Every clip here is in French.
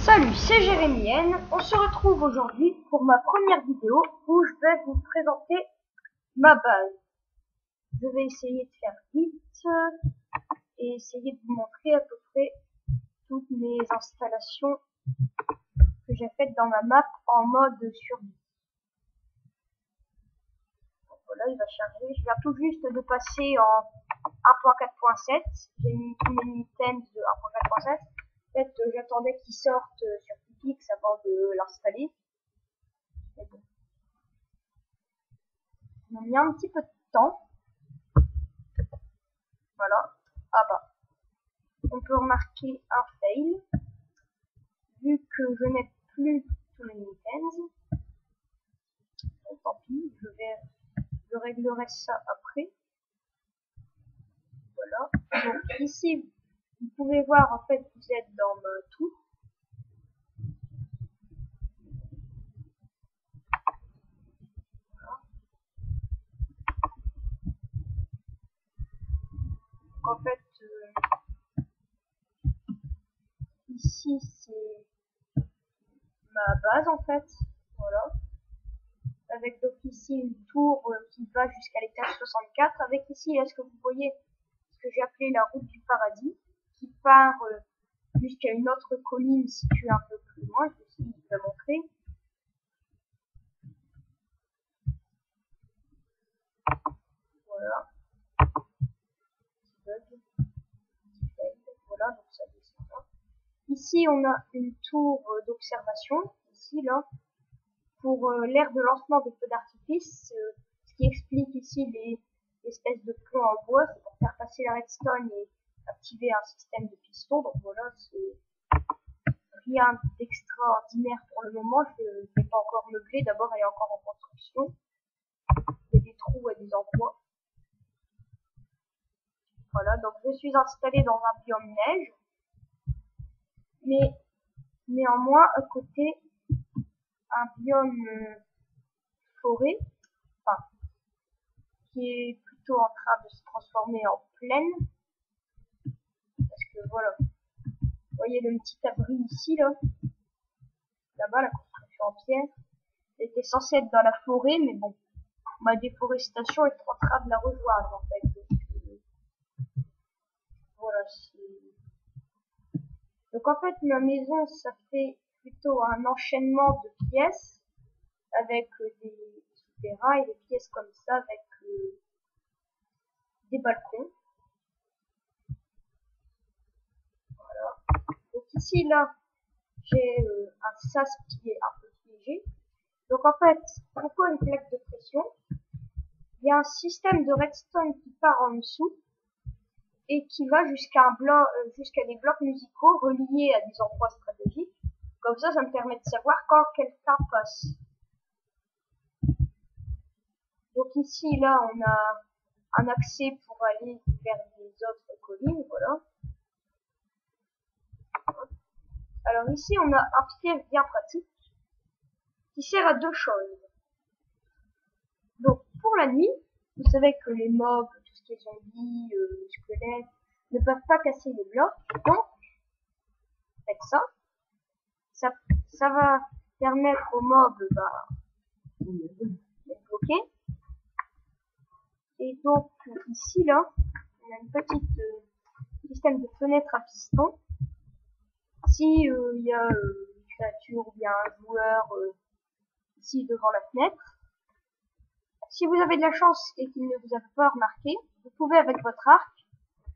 Salut, c'est Jérémienne. On se retrouve aujourd'hui pour ma première vidéo où je vais vous présenter ma base. Je vais essayer de faire vite et essayer de vous montrer à peu près toutes mes installations que j'ai faites dans ma map en mode survie. Donc voilà, il va charger. Je viens tout juste de passer en 1.4.7. J'ai mis tous mes items de 1.4.7. En fait, j'attendais qu'ils sortent sur Pipix avant de l'installer. Mais bon. On a mis un petit peu de temps. Voilà. Ah bah. On peut remarquer un fail. Vu que je n'ai plus tous mes items. Bon, tant pis, je réglerai ça après. Voilà. Donc ici, vous pouvez voir en fait vous êtes dans ma tour. Voilà. Donc, en fait, ici c'est ma base en fait. Voilà. Avec donc ici une tour qui va jusqu'à l'étage 64. Avec ici, est-ce que vous voyez ce que j'ai appelé la route du paradis, qui part jusqu'à une autre colline située un peu plus loin. Je vais essayer de vous la montrer. Voilà. Voilà, donc ça descend là. Ici, on a une tour d'observation, ici, là, pour l'aire de lancement des feux d'artifice, ce qui explique ici les espèces de plombs en bois, c'est pour faire passer la redstone et activer un système de piston. Donc voilà, c'est rien d'extraordinaire pour le moment. Je ne vais pas encore meubler, d'abord elle est encore en construction. Il y a des trous à des endroits. Voilà, donc je suis installé dans un biome neige, mais néanmoins à côté un biome forêt, enfin, qui est plutôt en train de se transformer en plaine, parce que voilà, vous voyez le petit abri ici, là-bas, la construction en pierre, elle était censée être dans la forêt, mais bon, ma déforestation est en train de la rejoindre, en fait. Donc, voilà, donc en fait, ma maison, ça fait plutôt un enchaînement de pièces, avec des souterrains et des pièces comme ça, avec des balcons. Voilà. Donc ici, là, j'ai un sas qui est un peu piégé. Donc en fait, pourquoi une plaque de pression? Il y a un système de redstone qui part en dessous et qui va jusqu'à un bloc, jusqu'à des blocs musicaux reliés à des endroits stratégiques. Comme ça me permet de savoir quand quelqu'un passe. Donc ici, là, on a un accès pour aller vers les autres collines, voilà. Alors ici, on a un piège bien pratique qui sert à deux choses. Donc pour la nuit, vous savez que les mobs, tout ce qui est zombies, squelettes, ne peuvent pas casser les blocs. Donc, avec ça va permettre aux mobs d'être bloqués. Et donc ici là, on a une petite système de fenêtre à piston. Si il y a une créature ou bien un joueur ici devant la fenêtre, si vous avez de la chance et qu'il ne vous a pas remarqué, vous pouvez avec votre arc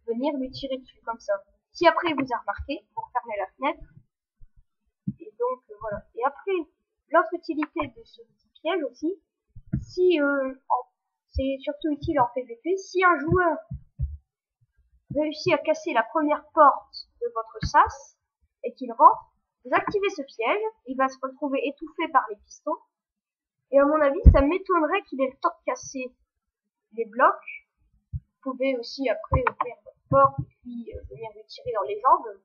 venir lui tirer dessus comme ça. Si après il vous a remarqué, vous refermez la fenêtre. Et donc voilà. Et après, l'autre utilité de ce petit piège aussi, si c'est surtout utile en PVP, si un joueur réussit à casser la première porte de votre sas et qu'il rentre, vous activez ce piège, il va se retrouver étouffé par les pistons. Et à mon avis, ça m'étonnerait qu'il ait le temps de casser les blocs. Vous pouvez aussi après ouvrir votre porte et puis venir lui tirer dans les jambes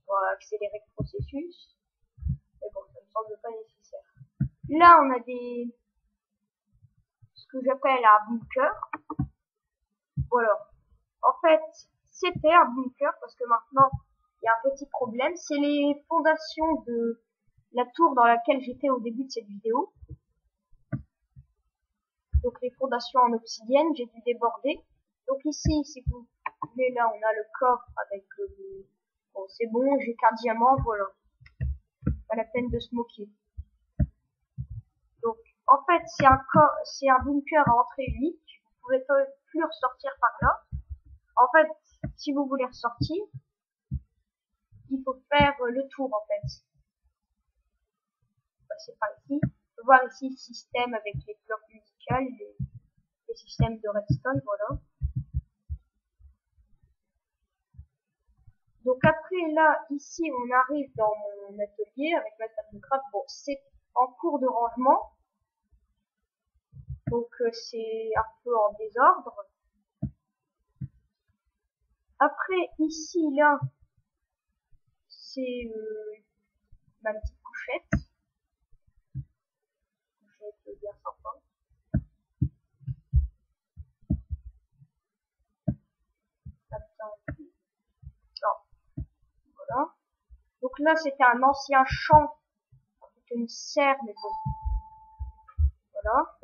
pour accélérer le processus. Mais bon, ça me semble pas nécessaire. Là, on a ce que j'appelle un bunker. Voilà. En fait, c'était un bunker parce que maintenant, il y a un petit problème, c'est les fondations de la tour dans laquelle j'étais au début de cette vidéo. Donc les fondations en obsidienne, j'ai dû déborder. Donc ici, si vous voulez, là on a le coffre avec bon c'est bon, j'ai qu'un diamant, voilà. Pas la peine de se moquer. Donc en fait c'est un bunker à entrée unique, vous pouvez plus ressortir par là. En fait, si vous voulez ressortir, il faut faire le tour en fait. Passer par ici. On peut voir ici le système avec les blocs musicales, les systèmes de redstone, voilà. Donc après là, ici on arrive dans mon atelier avec ma table de craft. Bon, c'est en cours de rangement. Donc c'est un peu en désordre. Après ici là, c'est ma petite couchette. Couchette bien sympa. Voilà. Donc là c'était un ancien champ avec une serre, mais bon. Voilà.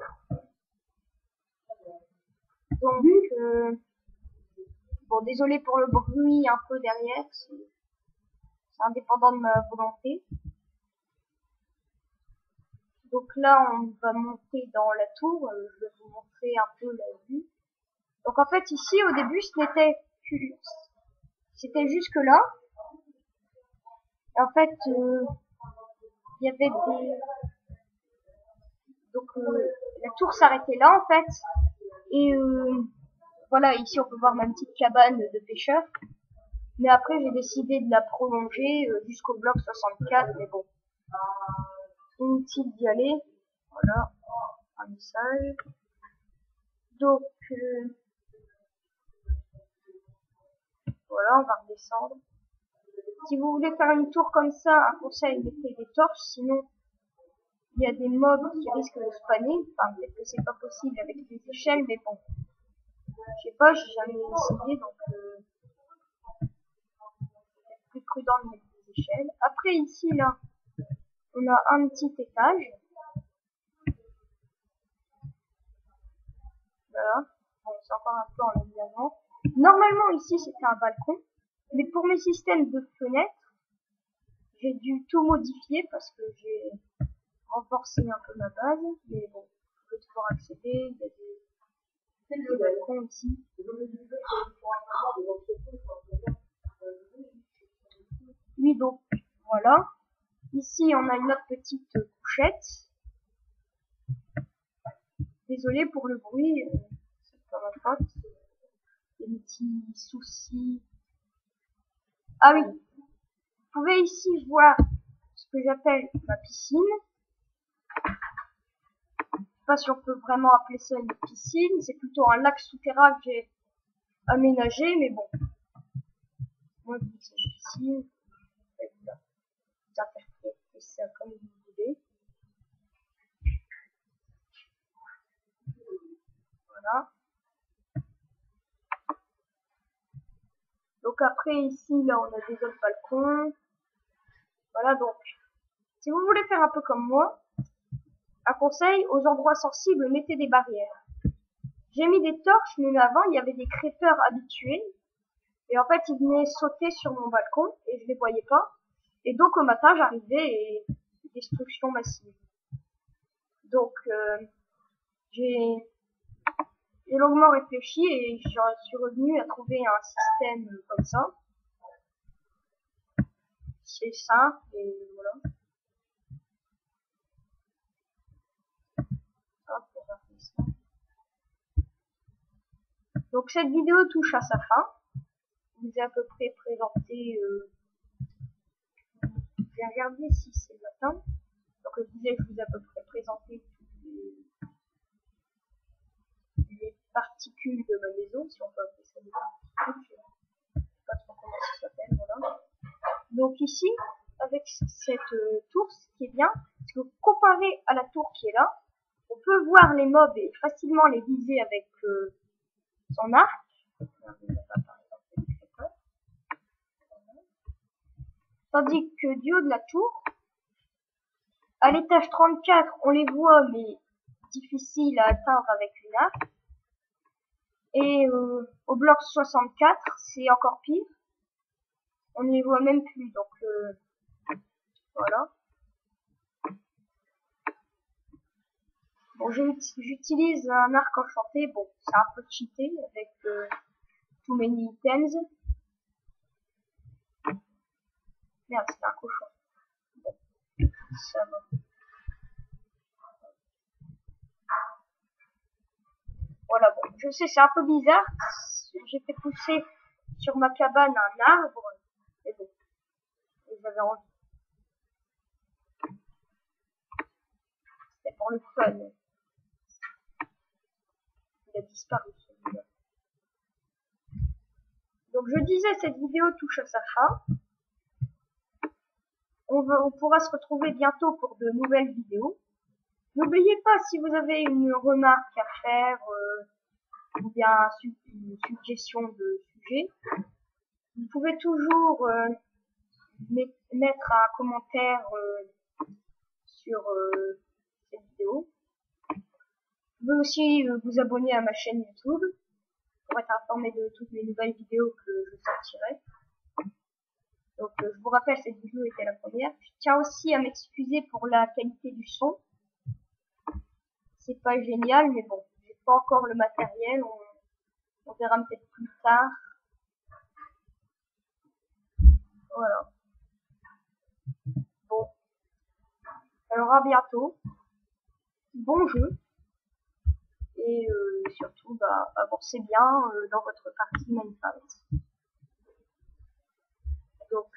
Donc bon, désolé pour le bruit un peu derrière, c'est indépendant de ma volonté. Donc là, on va monter dans la tour. Je vais vous montrer un peu la vue. Donc en fait, ici, au début, c'était jusque là. Et en fait, il y avait des... Donc la tour s'arrêtait là, en fait. Et voilà, ici, on peut voir ma petite cabane de pêcheur. Mais après, j'ai décidé de la prolonger jusqu'au bloc 64. Mais bon, inutile d'y aller. Voilà, un message. Donc, voilà, on va redescendre. Si vous voulez faire une tour comme ça, un conseil, mettez des torches, sinon il y a des mobs qui risquent de spawner. Enfin, peut-être que c'est pas possible avec les échelles, mais bon. Je sais pas, j'ai jamais essayé, donc c'est plus prudent de mettre des échelles. Après, ici, là, on a un petit étage. Voilà. Bon, c'est encore un peu en aménagement. Normalement, ici, c'était un balcon. Mais pour mes systèmes de fenêtres, j'ai dû tout modifier parce que j'ai renforcé un peu ma base. Mais bon, je peux toujours accéder. Il y a des balcons ici. Oui, donc, voilà. Ici, on a une autre petite couchette. Désolé pour le bruit, c'est pas ma faute. Des petits soucis. Ah oui, vous pouvez ici voir ce que j'appelle ma piscine. Je sais pas si on peut vraiment appeler ça une piscine, c'est plutôt un lac souterrain que j'ai aménagé, mais bon. Moi, je dis que c'est une piscine. Vous interprétez ça comme vous voulez. Voilà. Donc après, ici, là, on a des autres balcons. Voilà, donc, si vous voulez faire un peu comme moi, un conseil, aux endroits sensibles, mettez des barrières. J'ai mis des torches, mais avant, il y avait des creepers habitués. Et en fait, ils venaient sauter sur mon balcon, et je les voyais pas. Et donc, au matin, j'arrivais et destruction massive. Donc, j'ai longuement réfléchi et j'en suis revenu à trouver un système comme ça. C'est simple et voilà. Donc cette vidéo touche à sa fin. Je vous ai à peu près présenté. J'ai regardé si c'est le matin. Donc je disais que je vous ai à peu près présenté les particules de ma maison, si on peut appeler ça des particules. Je sais pas trop comment ça s'appelle, voilà. Donc ici, avec cette tour, ce qui est bien, c'est que comparé à la tour qui est là, on peut voir les mobs et facilement les viser avec son arc. Tandis que du haut de la tour, à l'étage 34, on les voit, mais difficile à atteindre avec une arc. Et au bloc 64, c'est encore pire. On ne les voit même plus, donc voilà. Bon, j'utilise un arc enchanté. Bon, c'est un peu cheaté avec too many items. Merde, c'est un cochon. Bon, ça va. Voilà, bon, je sais, c'est un peu bizarre. J'ai fait pousser sur ma cabane un arbre. Mais bon, j'avais envie. C'était pour le fun. Il a disparu celui-là. Donc je disais, cette vidéo touche à sa fin. On pourra se retrouver bientôt pour de nouvelles vidéos. N'oubliez pas, si vous avez une remarque à faire ou bien une suggestion de sujet, vous pouvez toujours mettre un commentaire sur cette vidéo. Vous pouvez aussi vous abonner à ma chaîne YouTube pour être informé de toutes les nouvelles vidéos que je sortirai. Donc je vous rappelle, cette vidéo était la première. Je tiens aussi à m'excuser pour la qualité du son. C'est pas génial, mais bon, j'ai pas encore le matériel. On verra peut-être plus tard. Voilà. Bon. Alors à bientôt. Bon jeu. Et surtout, bah, avancez bien dans votre partie Minecraft. Donc